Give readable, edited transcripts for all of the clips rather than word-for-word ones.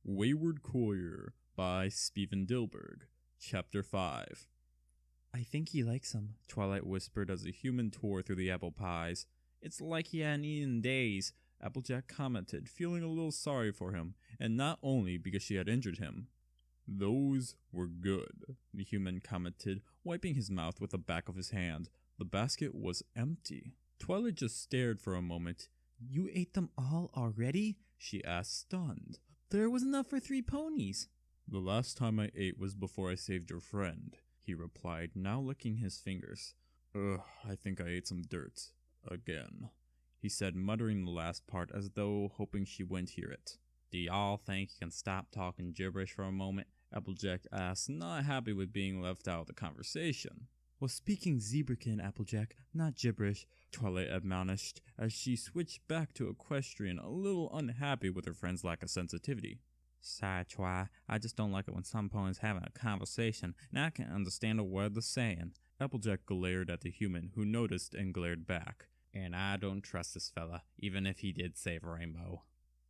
Wayward Courier by Speven Dillberg. Chapter 5. I think he likes them, Twilight whispered as the human tore through the apple pies. It's like he hadn't eaten in days, Applejack commented, feeling a little sorry for him, and not only because she had injured him. Those were good, the human commented, wiping his mouth with the back of his hand. The basket was empty. Twilight just stared for a moment. You ate them all already? She asked, stunned. There was enough for 3 ponies. The last time I ate was before I saved your friend, he replied, now licking his fingers. Ugh, I think I ate some dirt. Again, he said, muttering the last part as though hoping she wouldn't hear it. Do y'all think you can stop talking gibberish for a moment? Applejack asked, not happy with being left out of the conversation. Well, speaking Zebrakin, Applejack, not gibberish, Twilight admonished as she switched back to equestrian, a little unhappy with her friend's lack of sensitivity. Sigh, Twi, I just don't like it when some ponies having a conversation and I can't understand a word they're saying. Applejack glared at the human, who noticed and glared back. And I don't trust this fella, even if he did save Rainbow.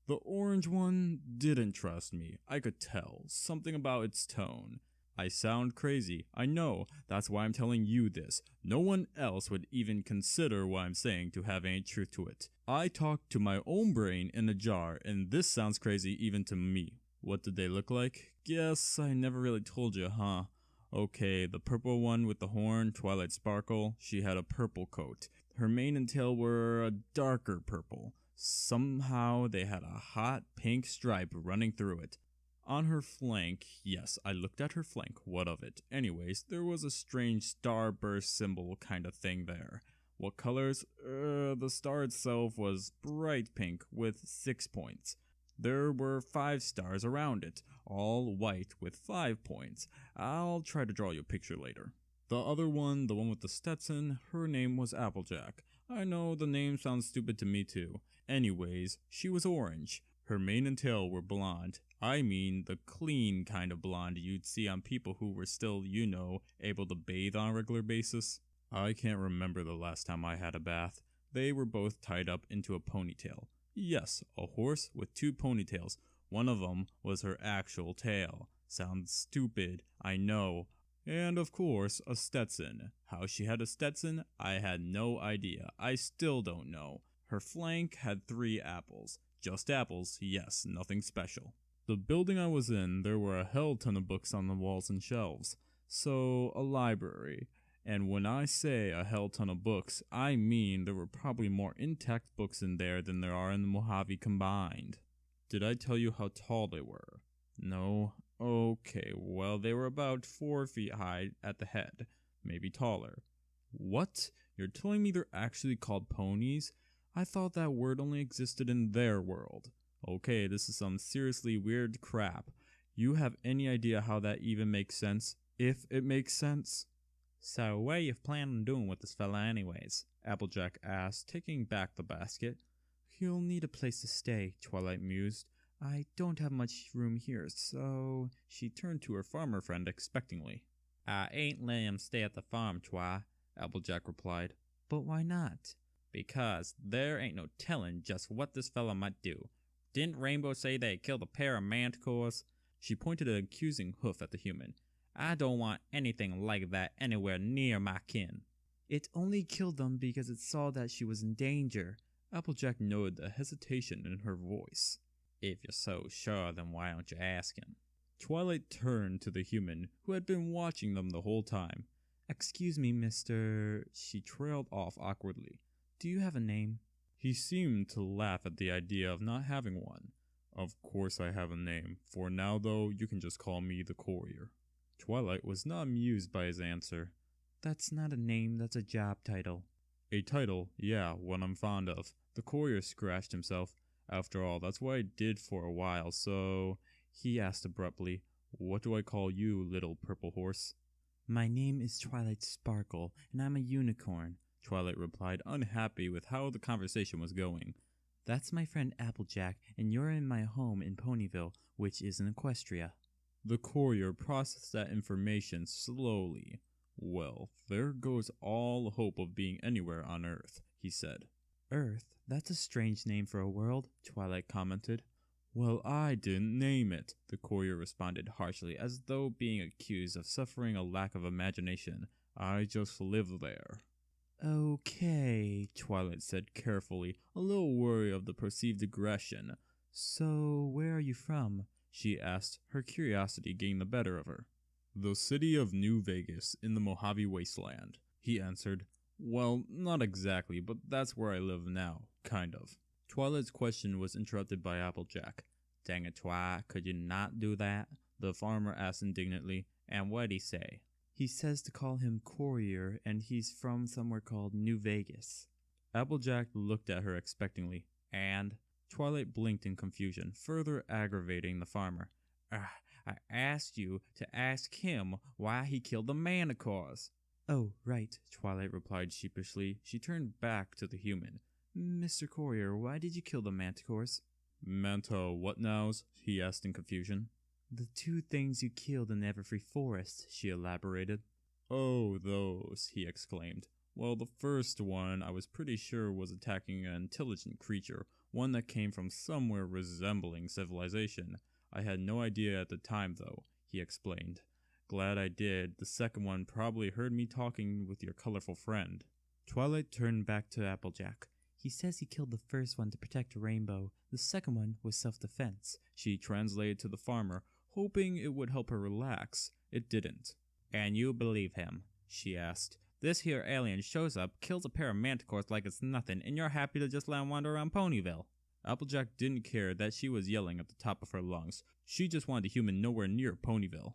The orange one didn't trust me. I could tell. Something about its tone. I sound crazy, I know, that's why I'm telling you this. No one else would even consider what I'm saying to have any truth to it. I talked to my own brain in a jar, and this sounds crazy even to me. What did they look like? Guess I never really told you, huh? Okay, the purple one with the horn, Twilight Sparkle, she had a purple coat. Her mane and tail were a darker purple. Somehow they had a hot pink stripe running through it. On her flank, yes, I looked at her flank, what of it? Anyways, there was a strange starburst symbol kind of thing there. What colors? The star itself was bright pink with 6 points. There were 5 stars around it, all white with 5 points. I'll try to draw you a picture later. The other one, the one with the Stetson, her name was Applejack. I know the name sounds stupid to me too. Anyways, she was orange. Her mane and tail were blonde. I mean the clean kind of blonde you'd see on people who were still, you know, able to bathe on a regular basis. I can't remember the last time I had a bath. They were both tied up into a ponytail. Yes, a horse with 2 ponytails. One of them was her actual tail. Sounds stupid, I know. And of course, a Stetson. How she had a Stetson, I had no idea. I still don't know. Her flank had 3 apples. Just apples, yes, nothing special. The building I was in, there were a hell ton of books on the walls and shelves. So, a library. And when I say a hell ton of books, I mean there were probably more intact books in there than there are in the Mojave combined. Did I tell you how tall they were? No? Okay, well they were about 4 feet high at the head, maybe taller. What? You're telling me they're actually called ponies? I thought that word only existed in their world. Okay, this is some seriously weird crap. You have any idea how that even makes sense? If it makes sense? So, what you planning on doing with this fella anyways? Applejack asked, taking back the basket. He'll need a place to stay, Twilight mused. I don't have much room here, so... She turned to her farmer friend expectantly. I ain't letting him stay at the farm, Twi, Applejack replied. But why not? Because there ain't no telling just what this fella might do. Didn't Rainbow say they killed a pair of manticores? She pointed an accusing hoof at the human. I don't want anything like that anywhere near my kin. It only killed them because it saw that she was in danger. Applejack noted the hesitation in her voice. If you're so sure, then why don't you ask him? Twilight turned to the human, who had been watching them the whole time. Excuse me, Mr. She trailed off awkwardly. Do you have a name? He seemed to laugh at the idea of not having one. Of course I have a name. For now, though, you can just call me the Courier. Twilight was not amused by his answer. That's not a name, that's a job title. A title, yeah, one I'm fond of. The Courier scratched himself. After all, that's what I did for a while, so... He asked abruptly, what do I call you, little purple horse? My name is Twilight Sparkle, and I'm a unicorn. Twilight replied, unhappy with how the conversation was going. That's my friend Applejack, and you're in my home in Ponyville, which is in Equestria. The Courier processed that information slowly. Well, there goes all hope of being anywhere on Earth, he said. Earth? That's a strange name for a world, Twilight commented. Well, I didn't name it, the courier responded harshly, as though being accused of suffering a lack of imagination. I just live there. Okay, Twilight said carefully, a little worried of the perceived aggression. So, where are you from? She asked, her curiosity getting the better of her. The city of New Vegas in the Mojave Wasteland, he answered. Well, not exactly, but that's where I live now, kind of. Twilight's question was interrupted by Applejack. Dang it, Twi, could you not do that? The farmer asked indignantly. And what'd he say? He says to call him Courier, and he's from somewhere called New Vegas. Applejack looked at her expectantly, and Twilight blinked in confusion, further aggravating the farmer. I asked you to ask him why he killed the manticores. Oh, right, Twilight replied sheepishly. She turned back to the human. Mr. Courier, why did you kill the manticores? Manta what nows? He asked in confusion. The two things you killed in Everfree Forest, she elaborated. Oh, those, he exclaimed. Well, the first one I was pretty sure was attacking an intelligent creature, one that came from somewhere resembling civilization. I had no idea at the time, though, he explained. Glad I did. The second one probably heard me talking with your colorful friend. Twilight turned back to Applejack. He says he killed the first one to protect Rainbow. The second one was self-defense. She translated to the farmer, hoping it would help her relax. It didn't. And you believe him? She asked. This here alien shows up, kills a pair of manticores like it's nothing, and you're happy to just let him wander around Ponyville. Applejack didn't care that she was yelling at the top of her lungs. She just wanted a human nowhere near Ponyville.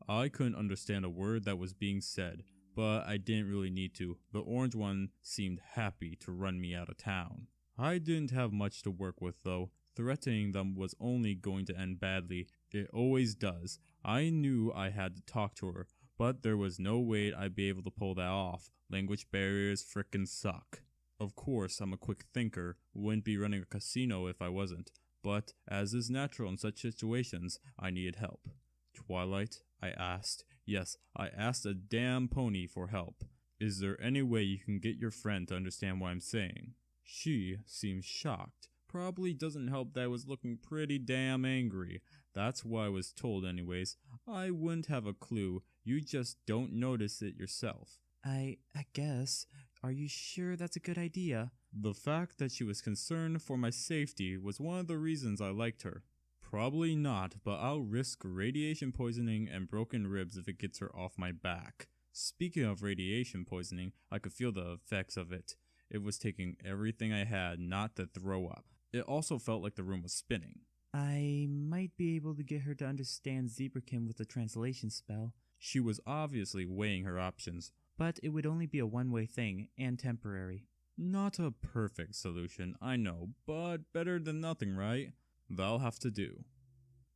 I couldn't understand a word that was being said, but I didn't really need to. The orange one seemed happy to run me out of town. I didn't have much to work with, though. Threatening them was only going to end badly. It always does. I knew I had to talk to her, but there was no way I'd be able to pull that off. Language barriers frickin' suck. Of course, I'm a quick thinker. Wouldn't be running a casino if I wasn't. But, as is natural in such situations, I needed help. Twilight, I asked. Yes, I asked a damn pony for help. Is there any way you can get your friend to understand what I'm saying? She seemed shocked. Probably doesn't help that I was looking pretty damn angry. That's what I was told anyways. I wouldn't have a clue. You just don't notice it yourself. I guess. Are you sure that's a good idea? The fact that she was concerned for my safety was one of the reasons I liked her. Probably not, but I'll risk radiation poisoning and broken ribs if it gets her off my back. Speaking of radiation poisoning, I could feel the effects of it. It was taking everything I had not to throw up. It also felt like the room was spinning. I might be able to get her to understand Zebrakin with the translation spell. She was obviously weighing her options, but it would only be a one-way thing, and temporary. Not a perfect solution, I know, but better than nothing, right? That'll have to do.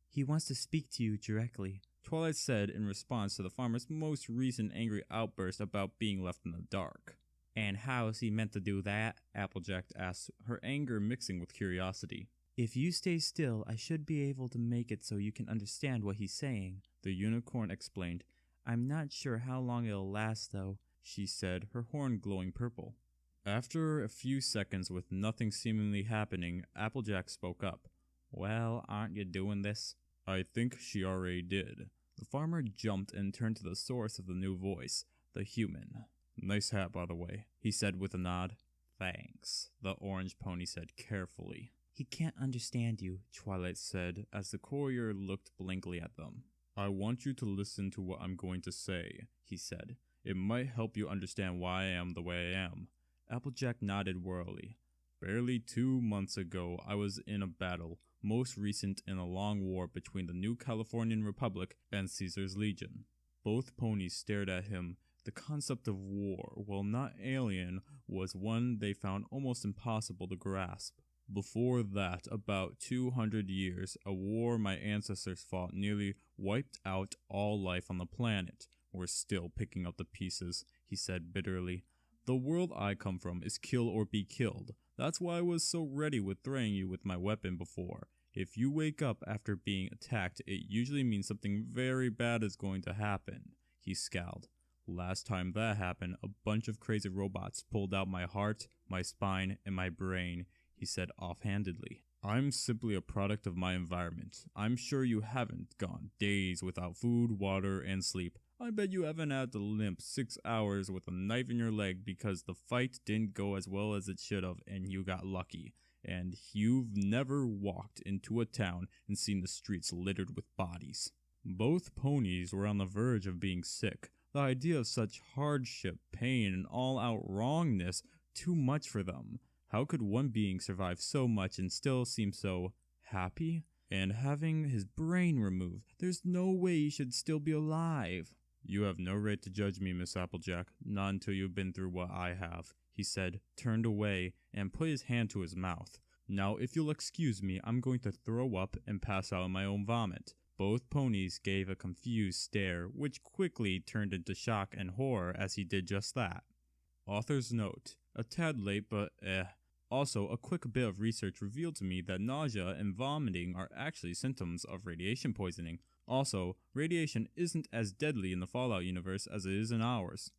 He wants to speak to you directly, Twilight said in response to the farmer's most recent angry outburst about being left in the dark. And how is he meant to do that? Applejack asked, her anger mixing with curiosity. If you stay still, I should be able to make it so you can understand what he's saying, the unicorn explained. I'm not sure how long it'll last though, she said, her horn glowing purple. After a few seconds with nothing seemingly happening, Applejack spoke up. Well, aren't you doing this? I think she already did. The farmer jumped and turned to the source of the new voice, the human. Nice hat, by the way, he said with a nod. Thanks, the orange pony said carefully. He can't understand you, Twilight said as the courier looked blankly at them. I want you to listen to what I'm going to say, he said. It might help you understand why I am the way I am. Applejack nodded wearily. Barely 2 months ago, I was in a battle, most recent in a long war between the New Californian Republic and Caesar's Legion. Both ponies stared at him. The concept of war, while not alien, was one they found almost impossible to grasp. Before that, about 200 years, a war my ancestors fought nearly wiped out all life on the planet. We're still picking up the pieces, he said bitterly. The world I come from is kill or be killed. That's why I was so ready with throwing you with my weapon before. If you wake up after being attacked, it usually means something very bad is going to happen. He scowled. Last time that happened, a bunch of crazy robots pulled out my heart, my spine, and my brain, he said offhandedly. I'm simply a product of my environment. I'm sure you haven't gone days without food, water, and sleep. I bet you haven't had to limp 6 hours with a knife in your leg because the fight didn't go as well as it should have and you got lucky. And you've never walked into a town and seen the streets littered with bodies. Both ponies were on the verge of being sick. The idea of such hardship, pain, and all-out wrongness, too much for them. How could one being survive so much and still seem so happy? And having his brain removed, there's no way he should still be alive. You have no right to judge me, Miss Applejack, not until you've been through what I have, he said, turned away, and put his hand to his mouth. Now, if you'll excuse me, I'm going to throw up and pass out in my own vomit. Both ponies gave a confused stare, which quickly turned into shock and horror as he did just that. Author's note, a tad late, but Also, a quick bit of research revealed to me that nausea and vomiting are actually symptoms of radiation poisoning. Also, radiation isn't as deadly in the Fallout universe as it is in ours.